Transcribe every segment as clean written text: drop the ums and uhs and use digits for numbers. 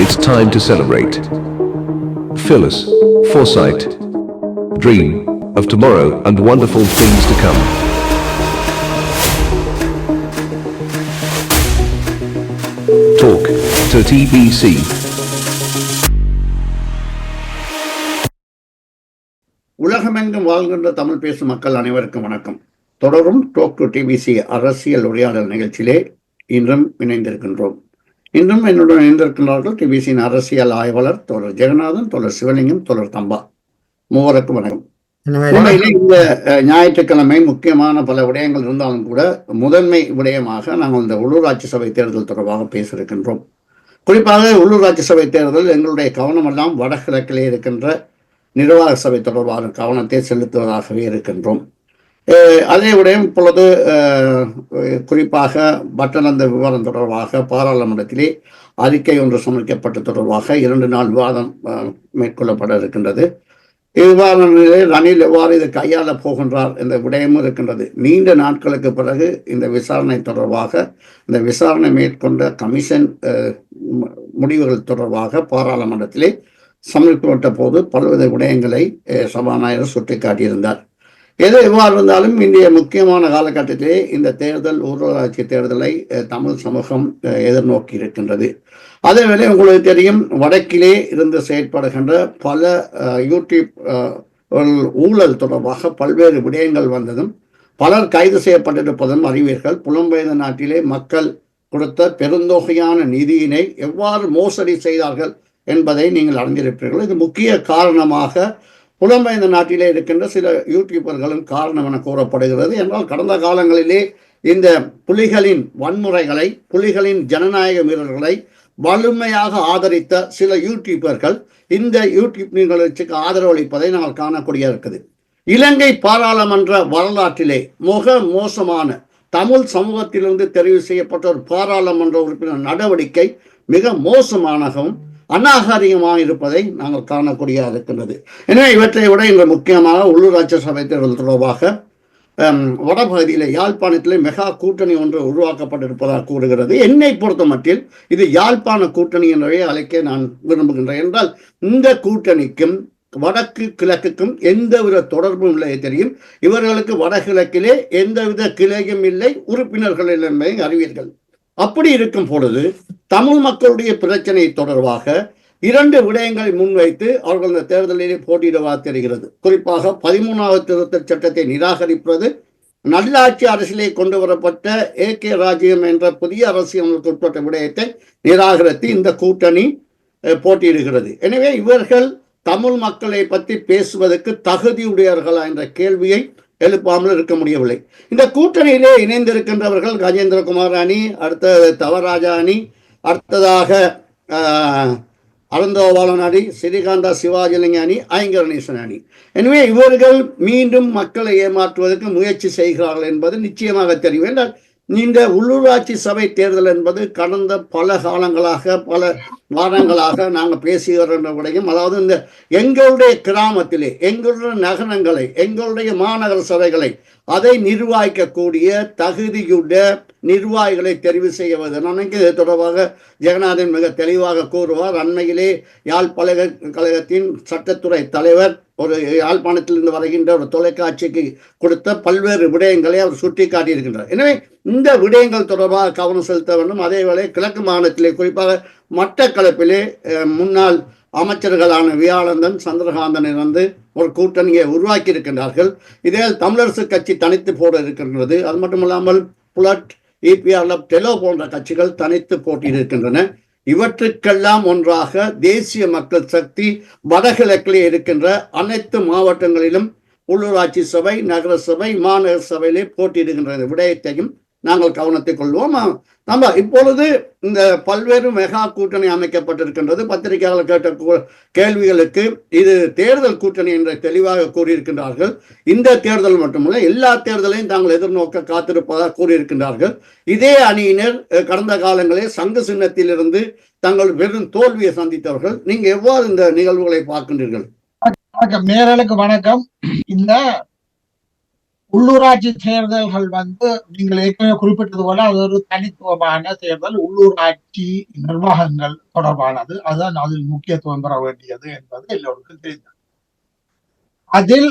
It's time to celebrate. Phyllis, foresight, dream of tomorrow and wonderful things to come. Talk to TBC. உலகமெங்கும் வாழ்கின்ற தமிழ் பேசும் மக்கள் அனைவருக்கும் வணக்கம். தொடரும் டாக் டு டிபிசி அரசியல் உரையாடல் நிகழ்ச்சியிலே இன்றும் இணைந்திருக்கின்றோம். இன்றும் என்னுடன் இணைந்திருக்கின்றார்கள் டிபிசியின் அரசியல் ஆய்வாளர் தோழர் ஜெகநாதன், தோழர் சிவலிங்கம், தோழர் தம்பா. மூவருக்கும் வணக்கம். இந்த ஞாயிற்றுக்கிழமை முக்கியமான பல விடயங்கள் இருந்தாலும் கூட முதன்மை விடயமாக நாங்கள் இந்த உள்ளூராட்சி சபை தேர்தல் தொடர்பாக பேச இருக்கின்றோம். குறிப்பாக உள்ளூராட்சி சபை தேர்தல் எங்களுடைய கவனமெல்லாம் வடகிழக்கிலே இருக்கின்ற நிர்வாக சபை தொடர்பான கவனத்தை செலுத்துவதாகவே இருக்கின்றோம். அதே விடயம் இப்பொழுது குறிப்பாக பட்டணந்த விவாதம் தொடர்பாக பாராளுமன்றத்திலே அறிக்கை ஒன்று சமர்ப்பிக்கப்பட்ட தொடர்பாக 2 நாள் விவாதம் மேற்கொள்ளப்பட இருக்கின்றது. இவ்வாறு ரணில் எவ்வாறு இதை கையாள போகின்றார் என்ற விடயமும் இருக்கின்றது. நீண்ட நாட்களுக்கு பிறகு இந்த விசாரணை தொடர்பாக இந்த விசாரணை மேற்கொண்ட கமிஷன் முடிவுகள் தொடர்பாக பாராளுமன்றத்திலே சமர்ப்பிக்கப்பட்ட போது பல்வேறு விடயங்களை சபாநாயகர் சுட்டிக்காட்டியிருந்தார். எது எவ்வாறு இருந்தாலும் இன்றைய முக்கியமான காலகட்டத்திலே இந்த தேர்தல் உள்ளூராட்சி தேர்தலை தமிழ் சமூகம் எதிர்நோக்கி இருக்கின்றது. அதேவேளை உங்களுக்கு தெரியும், வடக்கிலே இருந்து செயற்படுகின்ற பல யூடியூப் ஊழல் தொடர்பாக பல்வேறு விடயங்கள் வந்ததும் பலர் கைது செய்யப்பட்டிருப்பதும் அறிவீர்கள். புலம்பெயர்ந்த நாட்டிலே மக்கள் கொடுத்த பெருந்தொகையான நிதியினை எவ்வாறு மோசடி செய்தார்கள் என்பதை நீங்கள் அறிந்திருப்பீர்கள். இது முக்கிய காரணமாக புலம்பெயர்ந்த நாட்டிலே இருக்கின்ற சில யூடியூபர்களும் காரணம் என கூறப்படுகிறது. என்றால் கடந்த காலங்களிலே இந்த புலிகளின் வன்முறைகளை, புலிகளின் ஜனநாயக மீறல்களை வலிமையாக ஆதரித்த சில யூடியூபர்கள் இந்த யூடியூப் நிகழ்ச்சிக்கு ஆதரவளிப்பதை நாங்கள் காணக்கூடிய இருக்குது. இலங்கை பாராளுமன்ற வரலாற்றிலே மிக மோசமான தமிழ் சமூகத்திலிருந்து தெரிவு செய்யப்பட்ட ஒரு பாராளுமன்ற உறுப்பினர் நடவடிக்கை மிக மோசமானவும் அநாகரிகமாக இருப்பதை நாங்கள் காணக்கூடிய இருக்கின்றது. எனவே இவற்றை விட இன்று முக்கியமாக உள்ளூராட்சி சபை தேர்தல் தொடர்பாக வடபகுதியில் யாழ்ப்பாணத்திலே மெகா கூட்டணி ஒன்று உருவாக்கப்பட்டிருப்பதாக கூறுகிறது. என்னை பொறுத்த மட்டில் இது யாழ்ப்பாண கூட்டணி என்றவே அழைக்க நான் விரும்புகின்றேன். என்றால் இந்த கூட்டணிக்கும் வடக்கு கிழக்குக்கும் எந்தவித தொடர்பும் இல்லை தெரியும். இவர்களுக்கு வடகிழக்கிலே எந்தவித கிளையும் இல்லை, உறுப்பினர்கள் இல்லை என்பதை அறிவீர்கள். அப்படி இருக்கும் பொழுது தமிழ் மக்களுடைய பிரச்சனை தொடர்பாக 2 விடயங்களை முன்வைத்து அவர்கள் இந்த தேர்தலிலே போட்டியிடுவதாக தெரிகிறது. குறிப்பாக 13வது திருத்தச் சட்டத்தை நிராகரிப்பது, நல்லாட்சி அரசியலை கொண்டு வரப்பட்ட AK ராஜ்யம் என்ற புதிய அரசியலுக்கு உட்பட்ட விடயத்தை நிராகரித்து இந்த கூட்டணி போட்டியிடுகிறது. எனவே இவர்கள் தமிழ் மக்களை பற்றி பேசுவதற்கு தகுதியுடையவர்களா என்ற கேள்வியை எழுப்பாமல் இருக்க முடியவில்லை. இந்த கூட்டணியிலே இணைந்திருக்கின்றவர்கள் கஜேந்திரகுமார் அணி, அடுத்த தவராஜா அணி, அடுத்ததாக அருந்தோபாலன் அணி, ஸ்ரீகாந்தா சிவாஜிலிங்க அணி, ஐங்கரநேசன் அணி. எனவே இவர்கள் மீண்டும் மக்களை ஏமாற்றுவதற்கு முயற்சி செய்கிறார்கள் என்பது நிச்சயமாக தெரியும். என்றால் இந்த உள்ளூராட்சி சபை தேர்தல் என்பது கடந்த பல காலங்களாக, பல வாரங்களாக நாங்கள் பேசி வருகின்ற விடையும், அதாவது இந்த எங்களுடைய கிராமத்திலே, எங்களுடைய நகரங்களை, எங்களுடைய மாநகர சபைகளை அதை நிர்வகிக்கக்கூடிய தகுதியுடைய நிர்வாகிகளை தெரிவு செய்வது. நினைக்க இது தொடர்பாக ஜெகநாதன் மிக தெளிவாக கூறுவார். அண்மையிலே யாழ் பல்கலைக்கழகத்தின் சட்டத்துறை தலைவர் ஒரு யாழ்ப்பாணத்திலிருந்து வருகின்ற ஒரு தொலைக்காட்சிக்கு கொடுத்த பல்வேறு விடயங்களை அவர் சுட்டி காட்டியிருக்கின்றார். எனவே இந்த விடயங்கள் தொடர்பாக கவனம் செலுத்த வேண்டும். அதேவேளை கிழக்கு மாநிலத்திலே குறிப்பாக மட்டக்களப்பிலே முன்னாள் அமைச்சர்களான வியாழந்தன், சந்திரகாந்தன் இருந்து ஒரு கூட்டணியை உருவாக்கி இருக்கின்றார்கள். இதில் தமிழரசு கட்சி தனித்து போட இருக்கின்றது. அது மட்டுமல்லாமல் புலட், EPR, டெலோ போன்ற கட்சிகள் தனித்து போட்டியிடுகின்றன. இவற்றுக்கெல்லாம் ஒன்றாக தேசிய மக்கள் சக்தி வடகிழக்கிலே இருக்கின்ற அனைத்து மாவட்டங்களிலும் உள்ளூராட்சி சபை, நகர சபை, மாநகர சபையிலே போட்டியிடுகின்ற விடயத்தையும் நாங்கள் கவனத்தில் கொள்வோம். நம்ம இப்பொழுது இந்த பல்வேறு மெகா கூட்டணி அமைக்கப்பட்டிருக்கின்றது. பத்திரிகையாளர் கேட்ட கேள்விகளுக்கு இது தேர்தல் கூட்டணி என்று தெளிவாக கூறியிருக்கின்றார்கள். இந்த தேர்தல் மட்டுமல்ல, எல்லா தேர்தலையும் தாங்கள் எதிர்நோக்க காத்திருப்பதாக கூறியிருக்கின்றார்கள். இதே அணியினர் கடந்த காலங்களில் சங்கு சின்னத்திலிருந்து தங்கள் வெறும் தோல்வியை சந்தித்தவர்கள். நீங்க எவ்வாறு இந்த நிகழ்வுகளை பார்க்கின்றீர்கள்? வணக்கம், நேயர்களுக்கு வணக்கம். இந்த உள்ளூராட்சி தேர்தல்கள் நீங்கள் ஏற்கனவே குறிப்பிட்டது போல அது ஒரு தனித்துவமான தேர்தல். உள்ளூராட்சி நிர்வாகங்கள் தொடர்பானது. அதுதான் அதில் முக்கியத்துவம் பெற வேண்டியது என்பது எல்லோருக்கும் தெரிந்தது. அதில்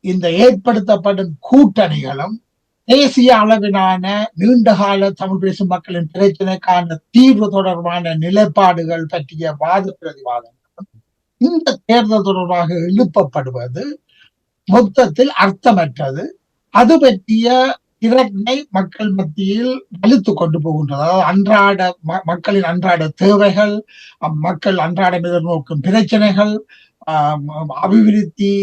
இந்த ஏற்படுத்தப்படும் கூட்டணிகளும் தேசிய அளவிலான நீண்டகால தமிழ் பேசும் மக்களின் பிரச்சனைக்கான தீர்வு தொடர்பான நிலைப்பாடுகள் பற்றிய வாத பிரதிவாதங்களும் இந்த தேர்தல் தொடர்பாக எழுப்பப்படுவது மொத்தத்தில் அர்த்தமற்றது. அது பற்றிய திறனை மக்கள் மத்தியில் வலுத்து கொண்டு போகின்றது. அதாவது அன்றாட மக்களின் அன்றாட தேவைகள், மக்கள் அன்றாடம் எதிர்நோக்கும் பிரச்சனைகள், அபிவிருத்தி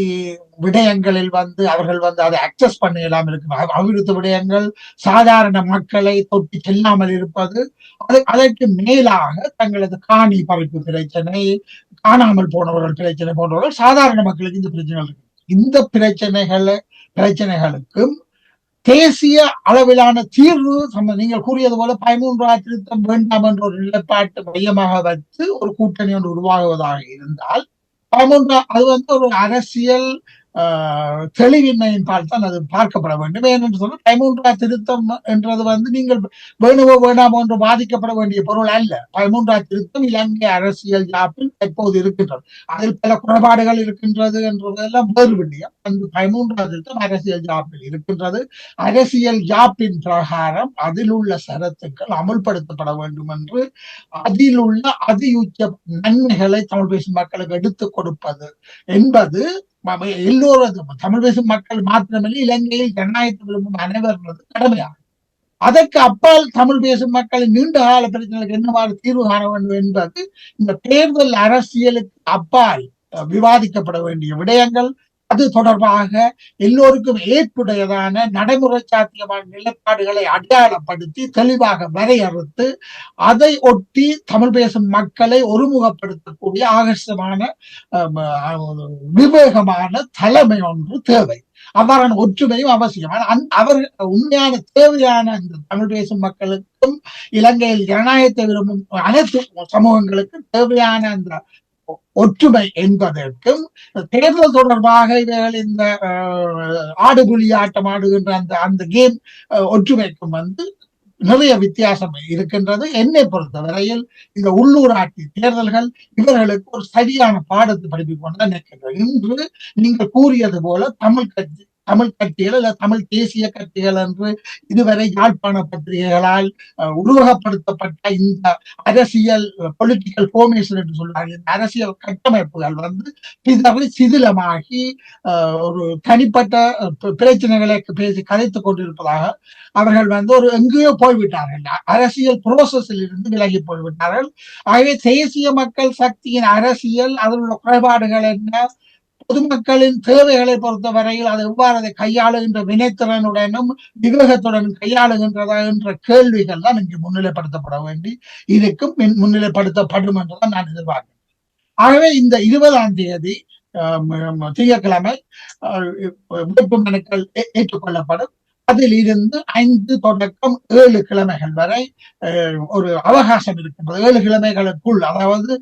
விடயங்களில் அவர்கள் அதை அக்சஸ் பண்ணலாம் இருக்கிறார். அபிவிருத்தி விடயங்கள் சாதாரண மக்களை தொட்டி செல்லாமல் இருப்பது, அதற்கு மேலாக தங்களது காணி பறிப்பு பிரச்சனை, காணாமல் போனவர்கள் பிரச்சனை போன்றவர்கள் சாதாரண மக்களுக்கு இந்த பிரச்சனைகள் இருக்கு. இந்த பிரச்சனைகளுக்கும் தேசிய அளவிலான தீர்வு நீங்கள் கூறியது போல 13 திருத்தம் வேண்டாம் என்ற ஒரு நிலைப்பாட்டு மையமாக வைத்து ஒரு கூட்டணி ஒன்று உருவாகுவதாக இருந்தால் 13 அது ஒரு அரசியல் தெளிவின்மையின் பால் தான் அது பார்க்கப்பட வேண்டும். ஏனென்று சொன்னால் 13 திருத்தம் என்றது நீங்கள் வேணுமோ வேண்டாமோ என்று பாதிக்கப்பட வேண்டிய பொருள் அல்ல. 13 திருத்தம் இலங்கை அரசியல் யாப்பில் தற்போது இருக்கின்றது. அதில் பல குறைபாடுகள் இருக்கின்றது என்றதெல்லாம் வேறு விடயம். அந்த 13 திருத்தம் அரசியல் யாப்பில் இருக்கின்றது. அரசியல் யாப்பின் பிரகாரம் அதில் உள்ள சரத்துக்கள் அமுல்படுத்தப்பட வேண்டும் என்று அதில் உள்ள அதியுச்ச நன்மைகளை தமிழ் பேசும் மக்களுக்கு எடுத்துக் கொடுப்பது என்பது எல்லோரும் தமிழ் பேசும் மக்கள் மாத்திரமில்லை, இலங்கையில் ஜனநாயகத்தை விரும்பும் அனைவரது கடமையாகும். அதற்கு அப்பால் தமிழ் பேசும் மக்களின் நீண்ட கால பிரச்சனைகளுக்கு என்னவாறு தீர்வு காண வேண்டும் என்பது இந்த தேர்தல் அரசியலுக்கு அப்பால் விவாதிக்கப்பட வேண்டிய விடயங்கள். அது தொடர்பாக எல்லோருக்கும் ஏற்புடையதான நடைமுறை சாத்தியமான நிலைப்பாடுகளை அடையாளப்படுத்தி தெளிவாக வரையறுத்து அதை ஒட்டி தமிழ் பேசும் மக்களை ஒருமுகப்படுத்தக்கூடிய ஆகர்ஷமான விவேகமான தலைமை ஒன்று தேவை. அவ்வாறான ஒற்றுமையும் அவசியம். அவர் உண்மையான தேவையான அந்த தமிழ் பேசும் மக்களுக்கும் இலங்கையில் ஜனநாயகத்தை விரும்பும் அனைத்து சமூகங்களுக்கும் தேவையான அந்த ஒற்றுமை என்பதற்கும் தேர்தல் தொடர்பாக இவர்கள் இந்த ஆடுபுலி ஆட்டம் ஆடுகின்ற அந்த கேம் ஒற்றுமைக்கும் நிறைய வித்தியாசம் இருக்கின்றது. என்னை பொறுத்தவரையில் இந்த உள்ளூராட்சி தேர்தல்கள் இவர்களுக்கு ஒரு சரியான பாடத்தை படிப்பிக்கொண்டு நினைக்கின்றனர். இன்று நீங்கள் கூறியது போல தமிழ் கட்சிகள் அல்ல தமிழ் தேசிய கட்சிகள் என்று இதுவரை யாழ்ப்பாண பத்திரிகைகளால் உருவகப்படுத்தப்பட்ட இந்த அரசியல் பொலிட்டிக்கல் ஃபார்மேஷன் என்று சொல்றாங்க. இந்த அரசியல் கட்டமைப்புகள் சிதிலமாகி ஒரு தனிப்பட்ட பிரச்சனைகளை பேசி கதைத்துக் கொண்டிருப்பதாக அவர்கள் ஒரு எங்கேயோ போய்விட்டார்கள். அரசியல் புரோசஸில் இருந்து விலகி போய்விட்டார்கள். ஆகவே தேசிய மக்கள் சக்தியின் அரசியல் அதில் உள்ள குறைபாடுகள் என்ன, பொதுமக்களின் தேவைகளை பொறுத்தவரையில் அது எவ்வாறு அதை கையாளுகின்ற வினைத்திறனுடனும் விவேகத்துடன் கையாளுகின்றதா என்ற கேள்விகள் தான் இங்கு முன்னிலைப்படுத்தப்பட வேண்டி இதுக்கும் முன்னிலைப்படுத்தப்படும் என்றுதான் நான் எதிர்பார்க்கிறேன். ஆகவே இந்த 20ஆம் தேதி திங்கட்கிழமை வேட்புமனுக்கள் ஏற்றுக்கொள்ளப்படும். அதில் இருந்து 5 தொடக்கம் 7 கிழமைகள் வரை ஒரு அவகாசம் இருக்கின்றது. 7 கிழமைகளுக்குள், அதாவது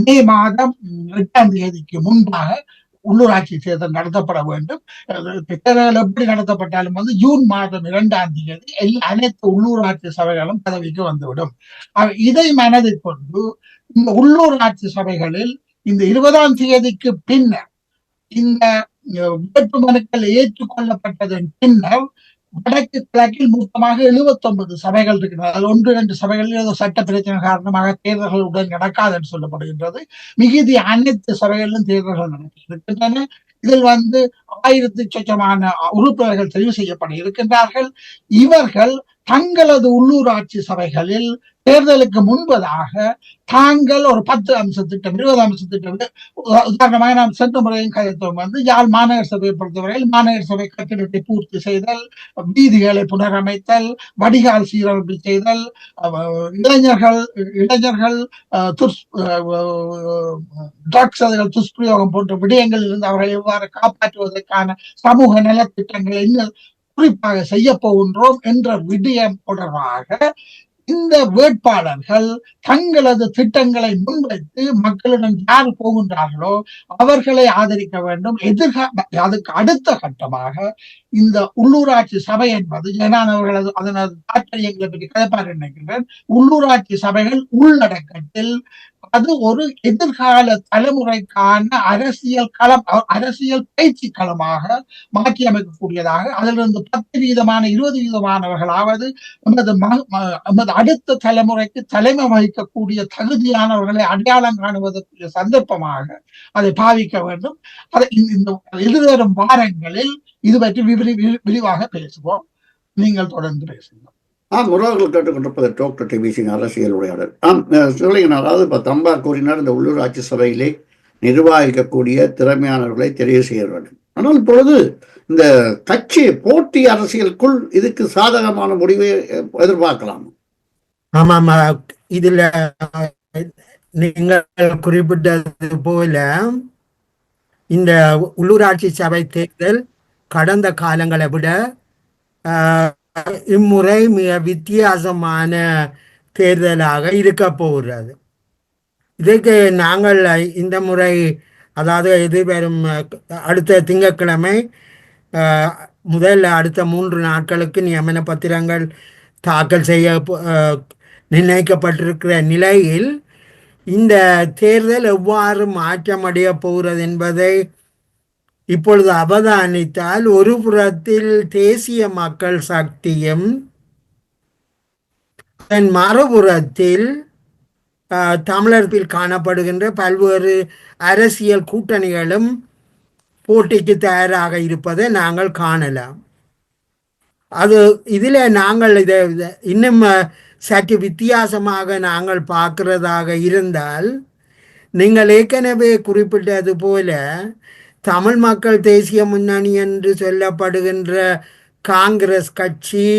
மே மாதம் 8ஆம் தேதிக்கு முன்பாக உள்ளூராட்சி தேர்தல் நடத்தப்பட வேண்டும். தேர்தல் எப்படி நடத்தப்பட்டாலும் ஜூன் மாதம் 2ஆம் தேதி அனைத்து உள்ளூராட்சி சபைகளும் பதவிக்கு வந்துவிடும். இதை மனதில் கொண்டு இந்த உள்ளூராட்சி சபைகளில் இந்த 20ஆம் தேதிக்கு பின்னர் இந்த வேட்புமனுக்கள் ஏற்றுக்கொள்ளப்பட்டதன் பின்னர் வடக்கு கிழக்கில் மொத்தமாக 79 சபைகள் இருக்கின்றன. அதில் 1-2 சபைகளில் ஏதோ சட்ட பிரச்சனை காரணமாக தேர்தல்கள் உடன் நடக்காது என்று சொல்லப்படுகின்றது. மிகுதி அனைத்து சபைகளிலும் தேர்தல்கள் நடக்கின்றன. இதில் 1000 சொச்சமான உறுப்பினர்கள் தெரிவு செய்யப்பட இருக்கின்றார்கள். இவர்கள் தங்களது உள்ளூராட்சி சபைகளில் தேர்தலுக்கு முன்பதாக தாங்கள் ஒரு 10 அம்ச திட்டம் 20 அம்ச திட்டம், உதாரணமாக நாம் சென்ற முறையும் கதைத்தோம். யாழ் மாநகர சபையை பொறுத்தவரையில் மாநகர சபை கட்டிடத்தை பூர்த்தி செய்தல், வீதிகளை புனரமைத்தல், வடிகால் சீரமைப்பு செய்தல், இளைஞர்கள் ட்ரக்ஸ் துஷ்பிரயோகம் போன்ற விடயங்களில் இருந்து அவர்களை எவ்வாறு காப்பாற்றுவதற்கான சமூக நலத்திட்டங்களை இன்னும் குறிப்பாக செய்ய போகின்றோம் என்ற விடயம் தொடர்பாக இந்த வேட்பாளர்கள் தங்களது திட்டங்களை முன்வைத்து மக்களிடம் யார் போகின்றார்களோ அவர்களை ஆதரிக்க வேண்டும். அதுக்கு அடுத்த கட்டமாக இந்த உள்ளூராட்சி சபை என்பது ஜெயலலிதா அவர்கள் அதனது தாற்பயங்களை பற்றி கதைப்பார் நினைக்கின்றேன். உள்ளூராட்சி சபைகள் உள்ளடக்கத்தில் அது ஒரு எதிர்கால தலைமுறைக்கான அரசியல் பயிற்சி களமாக மாற்றி அமைக்கக்கூடியதாக, அதிலிருந்து 10% 20%மானவர்களாவது நமது அடுத்த தலைமுறைக்கு தலைமை வகிக்கக்கூடிய தகுதியானவர்களை அடையாளம் காணுவதற்குரிய சந்தர்ப்பமாக அதை பாவிக்க வேண்டும். அதை இந்த எதிர்வரும் வாரங்களில் இது பற்றி விரிவாக பேசுவோம். நீங்கள் தொடர்ந்து பேசுங்கள். உறவுகள் கேட்டுக்கொண்டிருப்பது டாக்டர் டிபிசி அரசியல் உரையாடல். சொல்லுங்கள். அதாவது இப்போ தம்பா கூறினார், இந்த உள்ளூராட்சி சபையிலே நிர்வகிக்கக்கூடிய திறமையானவர்களை தெரிவு செய்ய வேண்டும். ஆனால் இப்பொழுது இந்த கட்சி போட்டி அரசியலுக்குள் இதுக்கு சாதகமான முடிவை எதிர்பார்க்கலாம். ஆமாம், இதுல நீங்கள் குறிப்பிட்டது போல இந்த உள்ளூராட்சி சபை தேர்தல் கடந்த காலங்களை விட இம்முறை மிக வித்தியாசமான தேர்தலாக இருக்க போகிறது. இதற்கு நாங்கள் இந்த முறை, அதாவது எதிர்வரும் அடுத்த திங்கட்கிழமை முதல் அடுத்த 3 நாட்களுக்கு நியமன பத்திரங்கள் தாக்கல் செய்ய நிர்ணயிக்கப்பட்டிருக்கிற நிலையில் இந்த தேர்தல் எவ்வாறு மாற்றமடைய போகிறது என்பதை இப்பொழுது அவதானித்தால், ஒரு புறத்தில் தேசிய மக்கள் சக்தியும் மறுபுறத்தில் தமிழகத்தில் காணப்படுகின்ற பல்வேறு அரசியல் கூட்டணிகளும் போட்டிக்கு தயாராக இருப்பதை நாங்கள் காணலாம். இதில் நாங்கள் இதை இன்னும் சற்று வித்தியாசமாக நாங்கள் பார்க்கிறதாக இருந்தால், நீங்கள் ஏற்கனவே குறிப்பிட்டது போல தமிழ் மக்கள் தேசிய முன்னணி என்று சொல்லப்படுகின்ற காங்கிரஸ் கட்சி,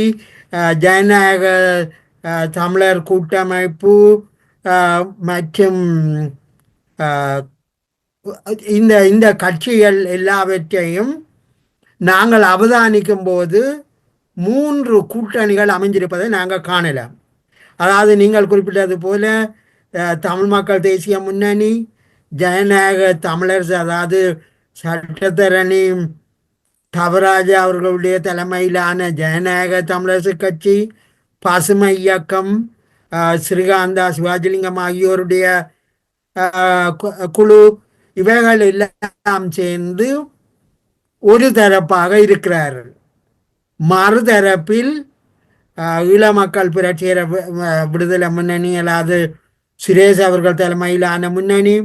ஜனநாயக தமிழர் கூட்டமைப்பு மற்றும் இந்த கட்சிகள் எல்லாவற்றையும் நாங்கள் அவதானிக்கும் போது 3 கூட்டணிகள் அமைஞ்சிருப்பதை நாங்கள் காணலாம். அதாவது நீங்கள் குறிப்பிட்டது போல தமிழ் மக்கள் தேசிய முன்னணி, ஜனநாயக தமிழர், அதாவது சட்டத்தரணி தவராஜா அவர்களுடைய தலைமையிலான ஜனநாயக தமிழரசு கட்சி, பசுமை இயக்கம், ஸ்ரீகாந்தா சிவாஜிலிங்கம் ஆகியோருடைய குழு, இவைகள் எல்லாம் சேர்ந்து ஒரு தரப்பாக இருக்கிறார்கள். மறுதரப்பில் ஈழ மக்கள் புரட்சிகர விடுதலை முன்னணி, அதாவது சுரேஷ் அவர்கள் தலைமையிலான முன்னணி,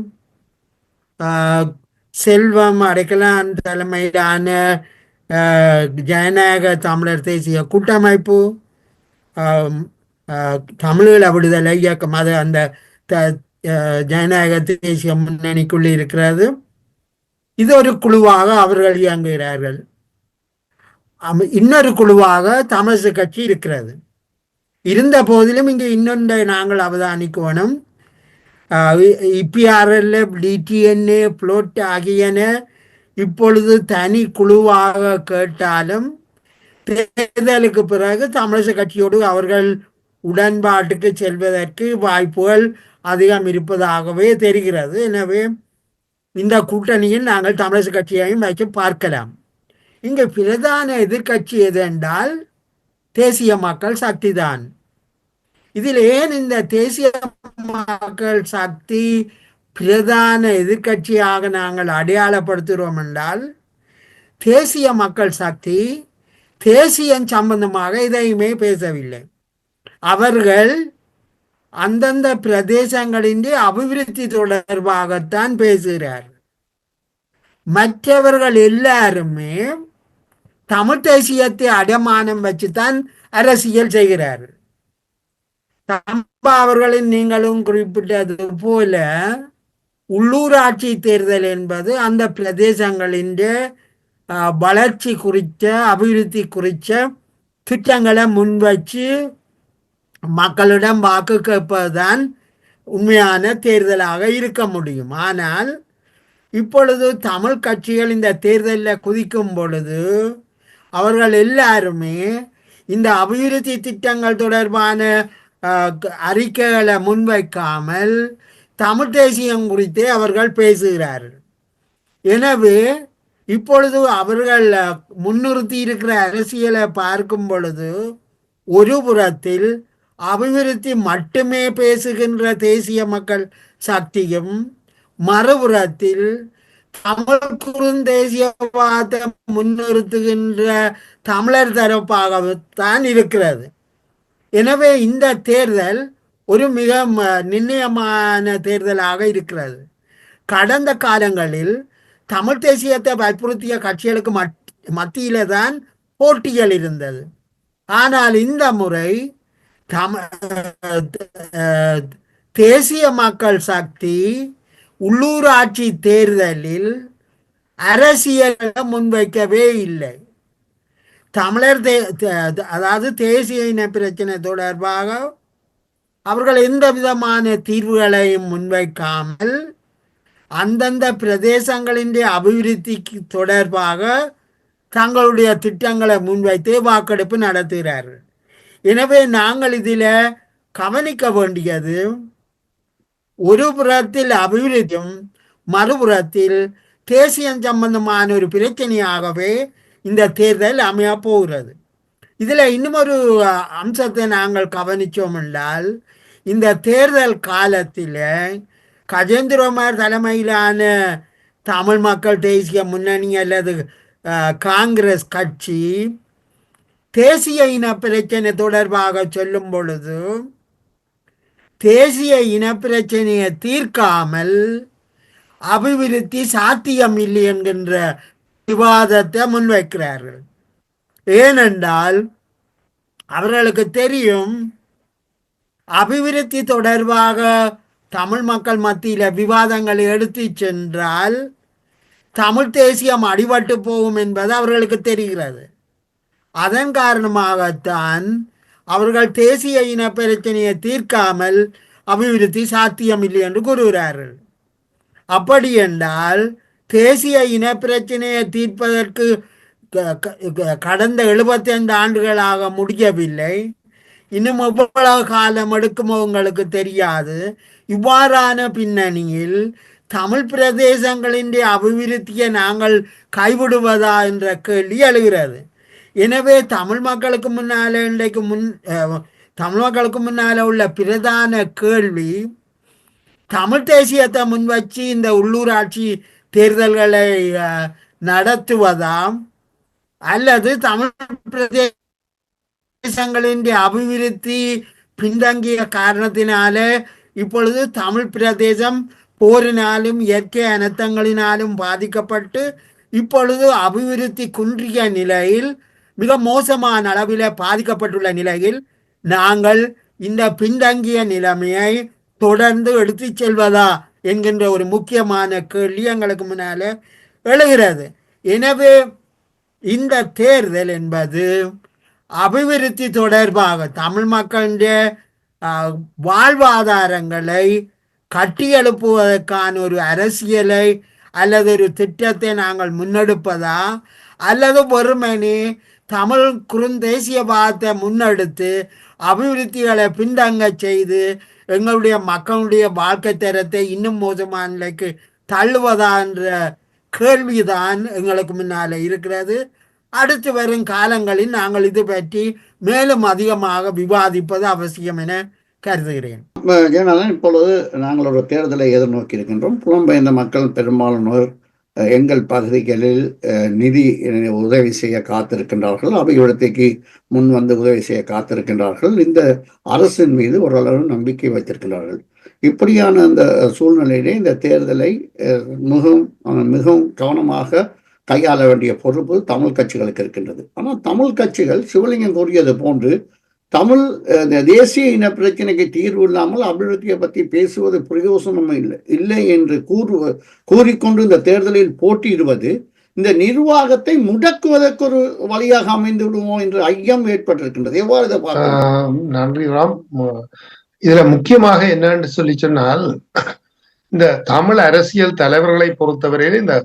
செல்வம் அடைக்கலான் தலைமையிலான ஜனநாயக தமிழர் தேசிய கூட்டமைப்பு, தமிழீழ விடுதலை இயக்கம், அது அந்த ஜனநாயக தேசிய முன்னணிக்குள் இருக்கிறது. இது ஒரு குழுவாக அவர்கள் இயங்குகிறார்கள். இன்னொரு குழுவாக தமிழரசு கட்சி இருக்கிறது. இருந்த போதிலும் இங்கு இன்னொன்றை நாங்கள் அவதானிக்கணும். இபிஆர்எல்எஃப், டிடிஎன்ஏ, புளோட் ஆகியன இப்பொழுது தனி குழுவாக கேட்டாலும் தேர்தலுக்கு பிறகு தமிழரசு கட்சியோடு அவர்கள் உடன்பாட்டுக்கு செல்வதற்கு வாய்ப்புகள் அதிகம் இருப்பதாகவே தெரிகிறது. எனவே இந்த கூட்டணியில் நாங்கள் தமிழரசு கட்சியையும் வைத்து பார்க்கலாம். இங்கு பிரதான எதிர்கட்சி எது என்றால் தேசிய மக்கள் சக்தி தான். இதில் ஏன் இந்த தேசிய மக்கள் சக்தி பிரதான எதிர்கட்சியாக நாங்கள் அடையாளப்படுத்துகிறோம் என்றால், தேசிய மக்கள் சக்தி தேசியம் சம்பந்தமாக எதையுமே பேசவில்லை. அவர்கள் அந்தந்த பிரதேசங்களின் அபிவிருத்தி தொடர்பாகத்தான் பேசுகிறார்கள். மற்றவர்கள் எல்லாருமே தமிழ் தேசியத்தை அடமானம் வச்சுத்தான் அரசியல் செய்கிறார்கள். தம்பா அவர்களின் நீங்களும் குறிப்பிட்டது போல உள்ளூராட்சி தேர்தல் என்பது அந்த பிரதேசங்களின் வளர்ச்சி குறித்த, அபிவிருத்தி குறித்த திட்டங்களை முன்வச்சு மக்களிடம் வாக்கு கேட்பதுதான் உண்மையான தேர்தலாக இருக்க முடியும். ஆனால் இப்பொழுது தமிழ் கட்சிகள் இந்த தேர்தலில் குதிக்கும் பொழுது அவர்கள் எல்லாருமே இந்த அபிவிருத்தி திட்டங்கள் தொடர்பான அறிக்கைகளை முன்வைக்காமல் தமிழ் தேசியம் குறித்தே அவர்கள் பேசுகிறார்கள். எனவே இப்பொழுது அவர்கள் முன்னிறுத்தி இருக்கிற அரசியலை பார்க்கும் பொழுது ஒரு புறத்தில் அபிவிருத்தி மட்டுமே பேசுகின்ற தேசிய மக்கள் சக்தியும், மறுபுறத்தில் தமிழ் குறுந்தேசியவாத முன்னிறுத்துகின்ற தமிழர் தரப்பாகத்தான் இருக்கிறது. எனவே இந்த தேர்தல் ஒரு மிக நிர்ணயமான தேர்தலாக இருக்கிறது. கடந்த காலங்களில் தமிழ் தேசியத்தை வற்புறுத்திய கட்சிகளுக்கு மத்தியில தான் போட்டிகள் இருந்தது. ஆனால் இந்த முறை தேசிய மக்கள் சக்தி உள்ளூராட்சி தேர்தலில் அரசியலை முன்வைக்கவே இல்லை. தமிழர் அதாவது தேசிய இன பிரச்சனை தொடர்பாக அவர்கள் எந்த விதமான தீர்வுகளையும் முன்வைக்காமல் அந்தந்த பிரதேசங்களின் அபிவிருத்திக்கு தொடர்பாக தங்களுடைய திட்டங்களை முன்வைத்து வாக்கெடுப்பு நடத்துகிறார்கள். எனவே நாங்கள் இதில் கவனிக்க வேண்டியது, ஒரு புறத்தில் அபிவிருத்தியும் மறுபுறத்தில் தேசியம் சம்பந்தமான ஒரு பிரச்சனையாகவே இந்த தேர்தல் அமைய போகிறது. இதில் இன்னும் ஒரு அம்சத்தை நாங்கள் கவனித்தோம் என்றால், இந்த தேர்தல் காலத்தில் கஜேந்திரகுமார் தலைமையிலான தமிழ் மக்கள் தேசிய முன்னணி அல்லது காங்கிரஸ் கட்சி தேசிய இன பிரச்சனை தொடர்பாக சொல்லும் பொழுது தேசிய இன பிரச்சனையை தீர்க்காமல் அபிவிருத்தி சாத்தியம் இல்லை என்கின்ற விவாதத்தை முன்வைக்கிறார்கள். ஏனென்றால் அவர்களுக்கு தெரியும், அபிவிருத்தி தொடர்பாக தமிழ் மக்கள் மத்தியில் விவாதங்களை எடுத்து சென்றால் தமிழ் தேசியம் அடிபட்டு போகும் என்பது அவர்களுக்கு தெரிகிறது. அதன் காரணமாகத்தான் அவர்கள் தேசிய இன பிரச்சனையை தீர்க்காமல் அபிவிருத்தி சாத்தியம் இல்லை என்று கூறுகிறார்கள். அப்படி என்றால் தேசிய இன பிரச்சனையை தீர்ப்பதற்கு கடந்த 75 ஆண்டுகளாக முடியவில்லை. இன்னும் எவ்வளவு காலம் எடுக்குமோ உங்களுக்கு தெரியாது. இவ்வாறான பின்னணியில் தமிழ் பிரதேசங்களின் அபிவிருத்தியை நாங்கள் கைவிடுவதா என்ற கேள்வி எழுகிறது. எனவே தமிழ் மக்களுக்கு முன்னால இன்றைக்கு தமிழ் மக்களுக்கு முன்னால உள்ள பிரதான கேள்வி, தமிழ் தேசியத்தை முன்வச்சு இந்த உள்ளூராட்சி தேர்தல்களை நடத்துவதாம் அல்லது தமிழ் பிரதேசங்களின் அபிவிருத்தி பின்தங்கிய காரணத்தினால இப்பொழுது தமிழ் பிரதேசம் போரினாலும் இயற்கை அனர்த்தங்களினாலும் பாதிக்கப்பட்டு இப்பொழுது அபிவிருத்தி குன்றிய நிலையில், மிக மோசமான அளவில் பாதிக்கப்பட்டுள்ள நிலையில் நாங்கள் இந்த பின்தங்கிய நிலைமையை தொடர்ந்து எடுத்து செல்வதா என்கின்ற ஒரு முக்கியமான கேள்வி எங்களுக்கு முன்னால எழுகிறது. எனவே இந்த தேர்தல் என்பது அபிவிருத்தி தொடர்பாக தமிழ் மக்களுடைய வாழ்வாதாரங்களை கட்டியெழுப்புவதற்கான ஒரு அரசியலை அல்லது ஒரு திட்டத்தை நாங்கள் முன்னெடுப்பதா, அல்லது வெறுமனே தமிழ் குறுந்தேசியவாதத்தை முன்னெடுத்து அபிவிருத்திகளை பின்தங்க செய்து எங்களுடைய மக்களுடைய வாழ்க்கை தரத்தை இன்னும் மோசமான நிலைக்கு தள்ளுவதா என்ற கேள்விதான் எங்களுக்கு முன்னால் இருக்கிறது. அடுத்து வரும் காலங்களில் நாங்கள் இது பற்றி மேலும் அதிகமாக விவாதிப்பது அவசியம் என கருதுகிறேன். ஏன்னா இப்பொழுது நாங்கள் ஒரு தேர்தலை எதிர்நோக்கி இருக்கின்றோம். புலம்பெயர்ந்த மக்கள் பெரும்பாலானோர் எங்கள் பகுதிகளில் நிதி உதவி செய்ய காத்திருக்கின்றார்கள், அபிவிருத்திக்கு முன் வந்து உதவி செய்ய காத்திருக்கின்றார்கள். இந்த அரசின் மீது ஓரளவு நம்பிக்கை வைத்திருக்கின்றார்கள். இப்படியான அந்த சூழ்நிலையிலே இந்த தேர்தலை மிகவும் கவனமாக கையாள வேண்டிய பொறுப்பு தமிழ் கட்சிகளுக்கு இருக்கின்றது. ஆனால் தமிழ் கட்சிகள் சிவலிங்கம் கூறியது போன்று தமிழ் தேசிய இன பிரச்சனைக்கு தீர்வு இல்லாமல் அபிவிருத்தியை பற்றி பேசுவது பிரயோசனம் இல்லை என்று கூறிக்கொண்டு இந்த தேர்தலில் போட்டியிடுவது இந்த நிர்வாகத்தை முடக்குவதற்கு ஒரு வழியாக அமைந்து விடுவோம் என்று ஐயம் ஏற்பட்டிருக்கின்றது. எவ்வாறு இதை பார்க்க? நன்றி ராம். இதுல முக்கியமாக என்னன்னு சொல்லி சொன்னால், இந்த தமிழ் அரசியல் தலைவர்களை பொறுத்தவரையில் இந்த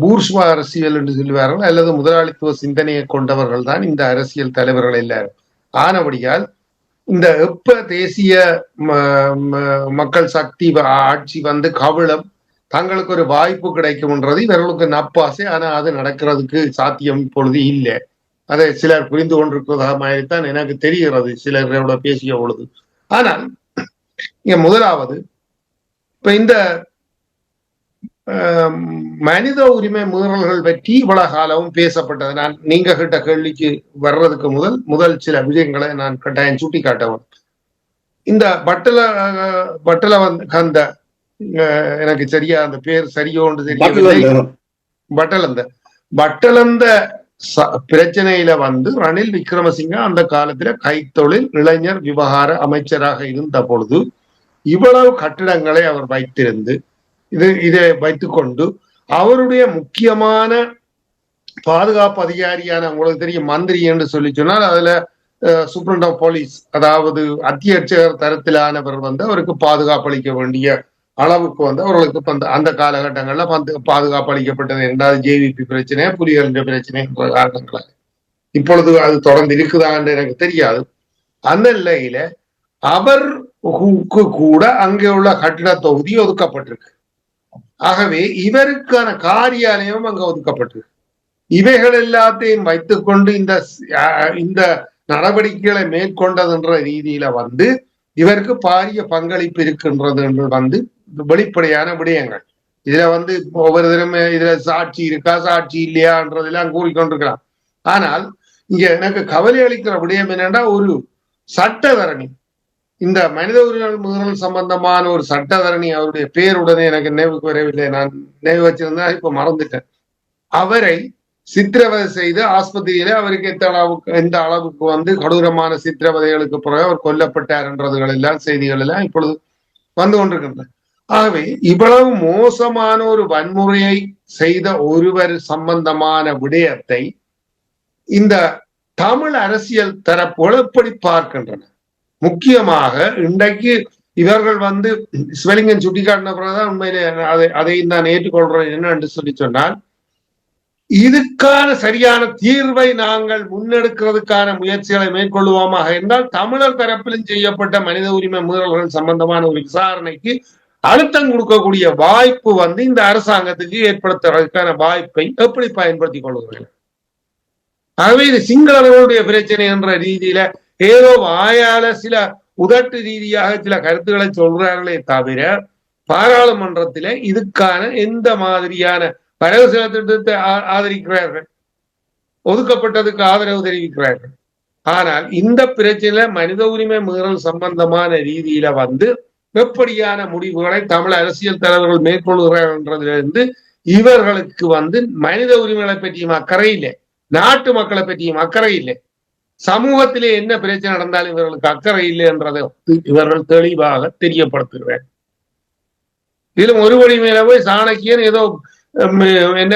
பூர்ஷ்வா அரசியல் என்று சொல்லுவார்கள் அல்லது முதலாளித்துவ சிந்தனையை கொண்டவர்கள் தான் இந்த அரசியல் தலைவர்கள் எல்லாரும். ஆனபடியால் இந்த எப்ப தேசிய மக்கள் சக்தி ஆட்சி வந்து கவிழும், தங்களுக்கு ஒரு வாய்ப்பு கிடைக்கும்ன்றது இவர்களுக்கு நப்பாசை. ஆனா அது நடக்கிறதுக்கு சாத்தியம் இப்பொழுது இல்லை. அதை சிலர் புரிந்து கொண்டிருக்கிறதா மாதிரித்தான் எனக்கு தெரிகிறது சிலரோட பேசிய பொழுது. ஆனால் இங்க முதலாவது, இப்ப இந்த மனித உரிமை மீறல்கள் பற்றி இவ்வளவு காலமும் பேசப்பட்டது. நான் நீங்க கிட்ட கேள்விக்கு வர்றதுக்கு முதல் சில விஷயங்களை நான் கட்டாயம் சுட்டி காட்டவும். இந்த பட்டல வந்து அந்த எனக்கு சரியா அந்த பேர் சரியோன்று தெரியவில்லை. பட்டலந்த பிரச்சனையில வந்து ரணில் விக்ரமசிங்க அந்த காலத்துல கைத்தொழில் இளைஞர் விவகார அமைச்சராக இருந்த பொழுது இவ்வளவு கட்டிடங்களை அவர் வைத்திருந்து இதை வைத்துக்கொண்டு அவருடைய முக்கியமான பாதுகாப்பு அதிகாரியான, உங்களுக்கு தெரியும், மந்திரி என்று சொல்லி சொன்னால் அதுல சூப்பரண்ட் ஆஃப் போலீஸ், அதாவது அத்தியட்சகர் தரத்திலானவர் வந்து அவருக்கு பாதுகாப்பு அளிக்க வேண்டிய அளவுக்கு வந்து அவர்களுக்கு அந்த காலகட்டங்கள்ல பாதுகாப்பு அளிக்கப்பட்டது. இரண்டாவது ஜேவிபி பிரச்சனை, புலிகளின் பிரச்சனை என்ற காரணங்களாக. இப்பொழுது அது தொடர்ந்து இருக்குதா என்று எனக்கு தெரியாது. அந்த நிலையில அவருக்கு கூட அங்கே உள்ள கட்டிட தொகுதி ஒதுக்கப்பட்டிருக்கு. ஆகவே இவருக்கான காரியாலயம் அங்க ஒதுக்கப்பட்டிருக்கு. இவைகள் எல்லாத்தையும் வைத்துக்கொண்டு இந்த நடவடிக்கைகளை மேற்கொண்டதுன்ற ரீதியில வந்து இவருக்கு பாரிய பங்களிப்பு இருக்கின்றது என்று வந்து வெளிப்படையான விடயங்கள். இதுல வந்து ஒவ்வொரு தினமே இதுல சாட்சி இருக்கா சாட்சி இல்லையான்றதெல்லாம் கூறிக்கொண்டிருக்கலாம். ஆனால் இங்க எனக்கு கவலை அளிக்கிற விடயம் என்னன்னா, ஒரு சட்டத்தரணி, இந்த மனித உரிமை மீறல் சம்பந்தமான ஒரு சட்டத்தரணி, அவருடைய பேருடனே எனக்கு நினைவுக்கு வரவில்லை, நான் நினைவு வச்சிருந்தா இப்ப மறந்துட்டேன். அவரை சித்திரவதை செய்து ஆஸ்பத்திரியில அவருக்கு எந்த அளவுக்கு வந்து கொடூரமான சித்திரவதைகளுக்கு பிறகு அவர் கொல்லப்பட்டார் என்றதுகள் எல்லாம் செய்திகள் எல்லாம் இப்பொழுது வந்து கொண்டிருக்கின்றன. ஆகவே இவ்வளவு மோசமான ஒரு வன்முறையை செய்த ஒருவர் சம்பந்தமான விடயத்தை இந்த தமிழ் அரசியல் தரப்புகள் எப்படி பார்க்கின்றன? முக்கியமாக இன்றைக்கு இவர்கள் வந்து சிவலிங்கன் சுட்டிக்காட்டின பிறகுதான் உண்மையிலே அதையும் நான் ஏற்றுக்கொள்றேன். என்ன என்று சொல்லி சொன்னால், இதுக்கான சரியான தீர்வை நாங்கள் முன்னெடுக்கிறதுக்கான முயற்சிகளை மேற்கொள்வோமாக இருந்தால் தமிழர் தரப்பிலும் செய்யப்பட்ட மனித உரிமை மீறல்கள் சம்பந்தமான ஒரு விசாரணைக்கு அழுத்தம் கொடுக்கக்கூடிய வாய்ப்பு வந்து இந்த அரசாங்கத்துக்கு ஏற்படுத்துவதற்கான வாய்ப்பை எப்படி பயன்படுத்திக் கொள்ளுகிறேன். ஆகவே இது சிங்களவர்களுடைய பிரச்சனை என்ற ரீதியில ஏதோ வாயால சில உதட்டு ரீதியாக சில கருத்துக்களை சொல்றார்களே தவிர பாராளுமன்றத்தில இதுக்கான எந்த மாதிரியான வரவு செலவு திட்டத்தை ஆதரிக்கிறார்கள், ஒதுக்கப்பட்டதுக்கு ஆதரவு தெரிவிக்கிறார்கள். ஆனால் இந்த பிரச்சனையில மனித உரிமை மீறல் சம்பந்தமான ரீதியில வந்து எப்படியான முடிவுகளை தமிழ் அரசியல் தலைவர்கள் மேற்கொள்கிறார்கள் இவர்களுக்கு வந்து மனித உரிமைகளை பற்றியும் அக்கறை இல்லை, நாட்டு மக்களை பற்றியும் அக்கறை இல்லை, சமூகத்திலே என்ன பிரச்சனை நடந்தாலும் இவர்களுக்கு அக்கறை இல்லை என்றதை இவர்கள் தெளிவாக தெரியப்படுத்துகிறார். இதிலும் ஒரு வழி மேல போய் சாணக்கியன் ஏதோ என்ன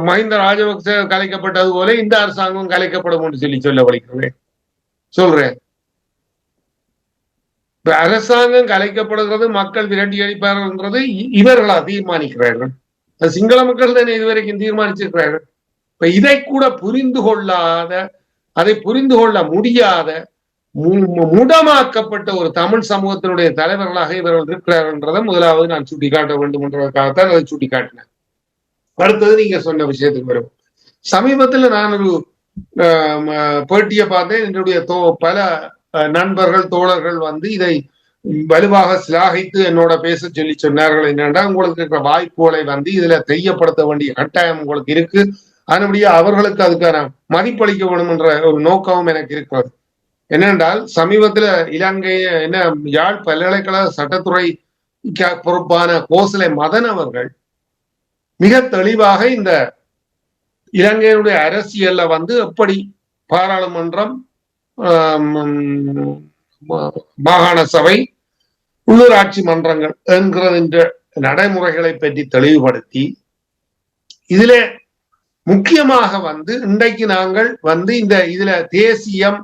மஹிந்த ராஜபக்ச கலைக்கப்பட்டது போல இந்த அரசாங்கம் கலைக்கப்படும் என்று சொல்ல வலிக்கிறேன் சொல்றேன். அரசாங்கம் கலைக்கப்படுகிறது, மக்கள் விரட்டி அடிப்பார்கள் இவர்களா தீர்மானிக்கிறார்கள். சிங்கள மக்கள் தானே இதுவரைக்கும் தீர்மானிச்சிருக்கிறார்கள். இப்ப இதை கூட புரிந்து கொள்ளாத, அதை புரிந்து கொள்ள முடியாத முடமாக்கப்பட்ட ஒரு தமிழ் சமூகத்தினுடைய தலைவர்களாக இவர்கள் இருக்கிறார்கள் என்றதை முதலாவது நான் சுட்டிக்காட்ட வேண்டும் என்றதற்காகத்தான் அதை சுட்டிக்காட்டினேன். அடுத்தது நீங்க சொன்ன விஷயத்துக்கு வரும். சமீபத்தில் நான் ஒரு பேட்டியை பார்த்தேன். என்னுடைய பல நண்பர்கள் தோழர்கள் வந்து இதை வலுவாக சிலாகித்து என்னோட பேச சொல்லி சொன்னார்கள். என்னன்னா, உங்களுக்கு இருக்கிற வாய்ப்புகளை வந்து இதுல தெரியப்படுத்த வேண்டிய கட்டாயம் உங்களுக்கு இருக்கு, அதனுடைய அவர்களுக்கு அதுக்கான மதிப்பளிக்க வேண்டும் என்ற ஒரு நோக்கமும் எனக்கு இருக்கிறது. என்னென்றால், சமீபத்துல இலங்கை யாழ் பல்கலைக்கழக சட்டத்துறை பொறுப்பான கோசலை மதன் அவர்கள் மிக தெளிவாக இந்த இலங்கையினுடைய அரசியல்ல வந்து எப்படி பாராளுமன்றம், மாகாண சபை, உள்ளூராட்சி மன்றங்கள் என்கிற நடைமுறைகளை பற்றி தெளிவுபடுத்தி, இதுல முக்கியமாக வந்து இன்றைக்கு நாங்கள் வந்து இதுல தேசியம்,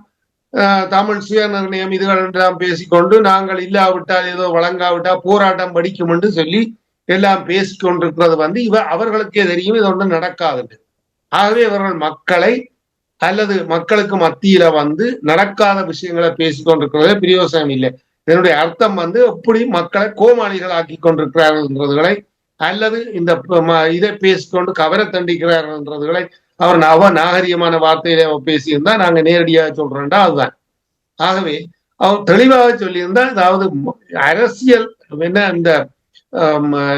தமிழ் சுய நிர்ணயம் இதுகள் எல்லாம் பேசிக்கொண்டு நாங்கள் இல்லாவிட்டால் ஏதோ வழங்காவிட்டால் போராட்டம் படிக்கும் என்று சொல்லி எல்லாம் பேசிக்கொண்டிருக்கிறது வந்து அவர்களுக்கே தெரியும் இது ஒன்றும் நடக்காது. ஆகவே இவர்கள் மக்களை அல்லது மக்களுக்கு மத்தியில வந்து நடக்காத விஷயங்களை பேசிக்கொண்டிருக்கிறதே பிரயோசனம் இல்லை. இதனுடைய அர்த்தம் வந்து எப்படி மக்களை கோமாளிகள் ஆக்கி கொண்டிருக்கிறார்கள்ன்றதுகளை அல்லது இந்த இதை பேசிக்கொண்டு கவரை தண்டிக்கிறார்கள்ன்றதுகளை அவர் நாகரிகமான வார்த்தையில பேசியிருந்தா நாங்க நேரடியாக சொல்றோம்டா அதுதான். ஆகவே அவர் தெளிவாக சொல்லியிருந்தா, அதாவது அரசியல்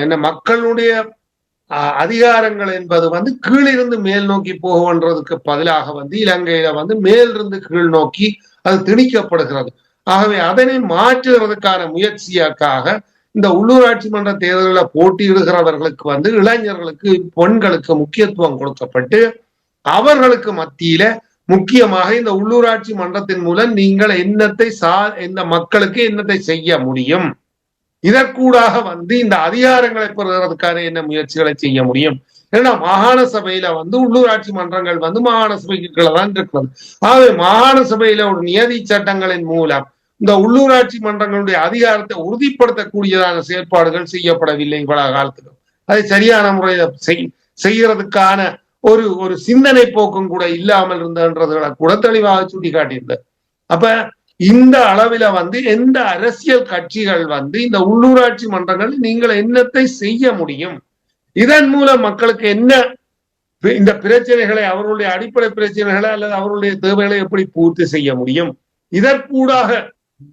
என்ன மக்களுடைய அதிகாரங்கள் என்பது வந்து கீழிருந்து மேல் நோக்கி போகன்றதுக்கு பதிலாக வந்து இலங்கையில வந்து மேலிருந்து கீழ் நோக்கி அது திணிக்கப்படுகிறது. ஆகவே அதனை மாற்றுவதற்கான முயற்சியாக்காக இந்த உள்ளூராட்சி மன்ற தேர்தலில் போட்டியிடுகிறவர்களுக்கு வந்து இளைஞர்களுக்கு பெண்களுக்கு முக்கியத்துவம் கொடுக்கப்பட்டு அவர்களுக்கு மத்தியில முக்கியமாக இந்த உள்ளூராட்சி மன்றத்தின் மூலம் நீங்கள் இந்த மக்களுக்கு என்னத்தை செய்ய முடியும், இதற்கூடாக வந்து இந்த அதிகாரங்களை பெறுவதற்கான என்ன முயற்சிகளை செய்ய முடியும். ஏன்னா மாகாண சபையில வந்து உள்ளூராட்சி மன்றங்கள் வந்து மாகாண சபைக்கு கீழே தான் இருக்கிறது. ஆகவே மாகாண சபையில ஒரு நியதி சட்டங்களின் மூலம் இந்த உள்ளூராட்சி மன்றங்களுடைய அதிகாரத்தை உறுதிப்படுத்தக்கூடியதான செயற்பாடுகள் செய்யப்படவில்லை இவ்வளவு காலத்துக்கு. அதை சரியான முறையில செய்யறதுக்கான ஒரு சிந்தனை போக்கும் கூட இல்லாமல் இருந்ததுகளை கூட தெளிவாக சுட்டி காட்டியிருந்தது. அப்ப இந்த அளவில வந்து எந்த அரசியல் கட்சிகள் வந்து இந்த உள்ளூராட்சி மன்றங்கள் நீங்கள் என்னத்தை செய்ய முடியும், இதன் மூலம் மக்களுக்கு என்ன இந்த பிரச்சனைகளை அவர்களுடைய அடிப்படை பிரச்சனைகளை அல்லது அவர்களுடைய தேவைகளை எப்படி பூர்த்தி செய்ய முடியும், இதற்கூடாக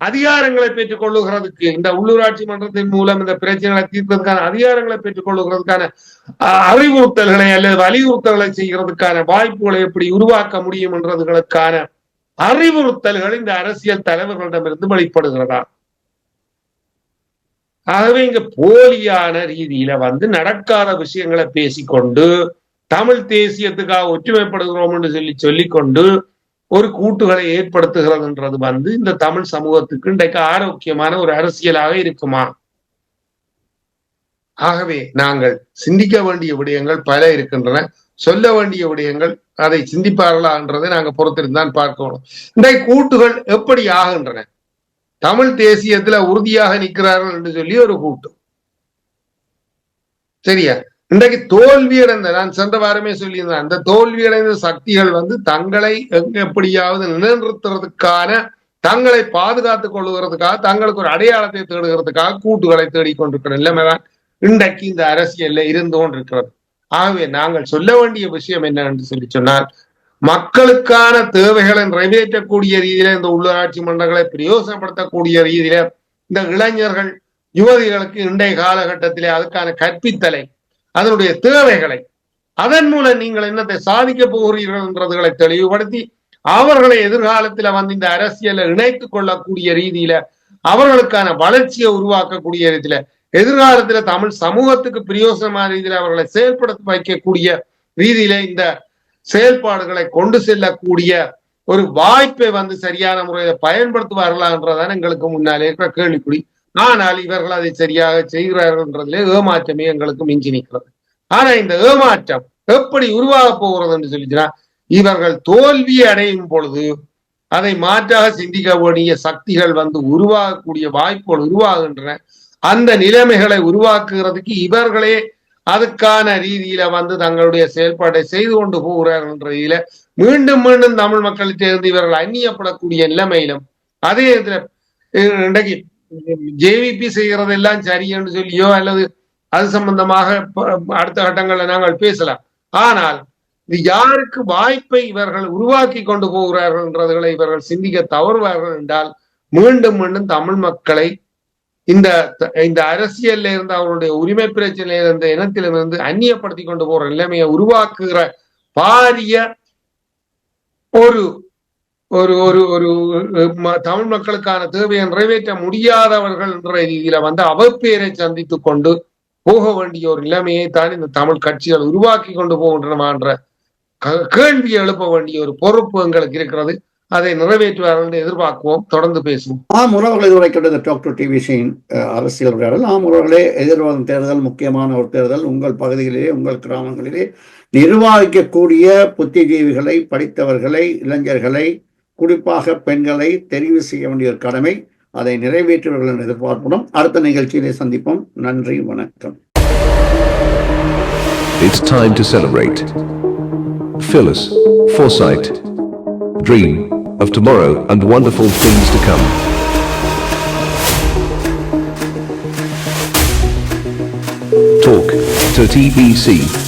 அதிகாரங்களை பெற்றுக் கொள்ளுகிறதுக்கு இந்த உள்ளூராட்சி மன்றத்தின் மூலம் இந்த பிரச்சனைகளை தீர்ப்பதற்கான அதிகாரங்களை பெற்றுக் கொள்ளுகிறதுக்கான அறிவுறுத்தல்களை அல்லது வலியுறுத்தல்களை செய்கிறதுக்கான வாய்ப்புகளை எப்படி உருவாக்க முடியும் என்றதுகளுக்கான அறிவுறுத்தல்கள் இந்த அரசியல் தலைவர்களிடமிருந்து வெளிப்படுகிறதா. ஆகவே இங்க போலியான ரீதியில வந்து நடக்காத விஷயங்களை பேசிக்கொண்டு தமிழ் தேசியத்துக்காக ஒற்றுமைப்படுகிறோம் என்று சொல்லிக்கொண்டு ஒரு கூட்டுகளை ஏற்படுத்துகிறதுன்றது வந்து இந்த தமிழ் சமூகத்துக்கு இன்றைக்கு ஆரோக்கியமான ஒரு அரசியலாக இருக்குமா? ஆகவே நாங்கள் சிந்திக்க வேண்டிய விடயங்கள் பல இருக்கின்றன, சொல்ல வேண்டிய விடயங்கள் அதை சிந்திப்பார்களா என்றதை நாங்க பொறுத்திருந்தான் பார்க்கணும். இன்றைக்கு கூட்டுகள் எப்படி ஆகின்றன? தமிழ் தேசியத்துல உறுதியாக நிற்கிறார்கள் என்று சொல்லி ஒரு கூட்டு, சரியா? இன்றைக்கு தோல்வியடைந்த, நான் சென்ற வாரமே சொல்லியிருந்தேன், அந்த தோல்வியடைந்த சக்திகள் வந்து தங்களை எப்படியாவது நிலைநிறுத்துறதுக்கான, தங்களை பாதுகாத்துக் கொள்ளுகிறதுக்காக, தங்களுக்கு ஒரு அடையாளத்தை தேடுகிறதுக்காக கூட்டுகளை தேடிக்கொண்டிருக்கிற நிலைமைதான் இன்றைக்கு இந்த அரசியல்ல இருந்து கொண்டிருக்கிறது. ஆகவே நாங்கள் சொல்ல வேண்டிய விஷயம் என்ன என்று சொன்னால், மக்களுக்கான தேவைகளை நிறைவேற்றக்கூடிய ரீதியில இந்த உள்ளூராட்சி மன்றங்களை பிரயோசனப்படுத்தக்கூடிய ரீதியில இந்த இளைஞர்கள் யுவதிகளுக்கு இன்றைய காலகட்டத்திலே அதுக்கான கற்பித்தலை, அதனுடைய தேவைகளை, அதன் மூலம் நீங்கள் என்னத்தை சாதிக்க போகிறீர்கள் என்றதுகளை தெளிவுபடுத்தி அவர்களை எதிர்காலத்துல வந்து இந்த அரசியலை இணைத்துக் கொள்ளக்கூடிய ரீதியில அவர்களுக்கான வளர்ச்சியை உருவாக்கக்கூடிய ரீதியில எதிர்காலத்துல தமிழ் சமூகத்துக்கு பிரயோசனமான ரீதியில அவர்களை செயல்படுத்த வைக்கக்கூடிய ரீதியில இந்த செயல்பாடுகளை கொண்டு செல்லக்கூடிய ஒரு வாய்ப்பை வந்து சரியான முறையில பயன்படுத்துவார்களா என்றதான் எங்களுக்கு முன்னாலே இருக்கிற கேள்விக்குறி. ஆனால் இவர்கள் அதை சரியாக செய்கிறார்கள்ன்றதுல ஏமாற்றமே எங்களுக்கு மிஞ்சி நிற்கிறது. ஆனா இந்த ஏமாற்றம் எப்படி உருவாக போகிறது என்று சொல்லிச்சுன்னா, இவர்கள் தோல்வியை அடையும் பொழுது அதை மாற்றாக சிந்திக்க வேண்டிய சக்திகள் வந்து உருவாகக்கூடிய வாய்ப்புகள் உருவாகின்றன. அந்த நிலைமைகளை உருவாக்குகிறதுக்கு இவர்களே அதுக்கான ரீதியில வந்து தங்களுடைய செயல்பாட்டை செய்து கொண்டு போகிறார்கள் என்ற ரீதியில மீண்டும் மீண்டும் தமிழ் மக்களிடத்திலிருந்து இவர்கள் அந்நியப்படக்கூடிய நிலைமையிலும், அதே இதுல இன்றைக்கு ஜேவிபி செய்கிறதெல்லாம் சரி என்று சொல்லியோ அல்லது அது சம்பந்தமாக அடுத்த கட்டங்களில் நாங்கள் பேசலாம். ஆனால் இது யாருக்கு வாய்ப்பை இவர்கள் உருவாக்கி கொண்டு போகிறார்கள் என்றதுகளை இவர்கள் சிந்திக்க தவறுவார்கள் என்றால் மீண்டும் மீண்டும் தமிழ் மக்களை இந்த அரசியல்ல இருந்து அவருடைய உரிமை பிரச்சனையில இருந்த இனத்திலிருந்து அந்நியப்படுத்தி கொண்டு போற நிலைமையை உருவாக்குகிற பாரிய ஒரு ஒரு ஒரு ஒரு தமிழ் மக்களுக்கான தேவையை நிறைவேற்ற முடியாதவர்கள் என்ற ரீதியில வந்து அவப்பேரை சந்தித்துக் கொண்டு போக வேண்டிய ஒரு நிலைமையை தான் இந்த தமிழ் கட்சிகள் உருவாக்கி கொண்டு போகின்றனன்ற கேள்வியை எழுப்ப வேண்டிய ஒரு பொறுப்பு எங்களுக்கு இருக்கிறது. அதை நிறைவேற்றுவார்கள் என்று எதிர்பார்க்குவோம். தொடர்ந்து பேசுவோம். உறவுகளை உரைக்கின்றது டாக்டர் டிவிசியின் அரசியல் உரையாடல். உறவுகளே, எதிர்வரும் தேர்தல் முக்கியமான ஒரு தேர்தல். உங்கள் பகுதிகளிலே, உங்கள் கிராமங்களிலே நிர்வாகிக்கக்கூடிய புத்திஜீவிகளை, படித்தவர்களை, இளைஞர்களை, குறிப்பாக பெண்களை தெரிவு செய்ய வேண்டிய ஒரு கடமை. அதை நிறைவேற்றுவர்கள் என்று எதிர்பார்ப்போம். அடுத்த நிகழ்ச்சியிலே சந்திப்போம். நன்றி, வணக்கம். It's time to celebrate. Phyllis Forsyth Dream of tomorrow and wonderful things to come. Talk to TBC.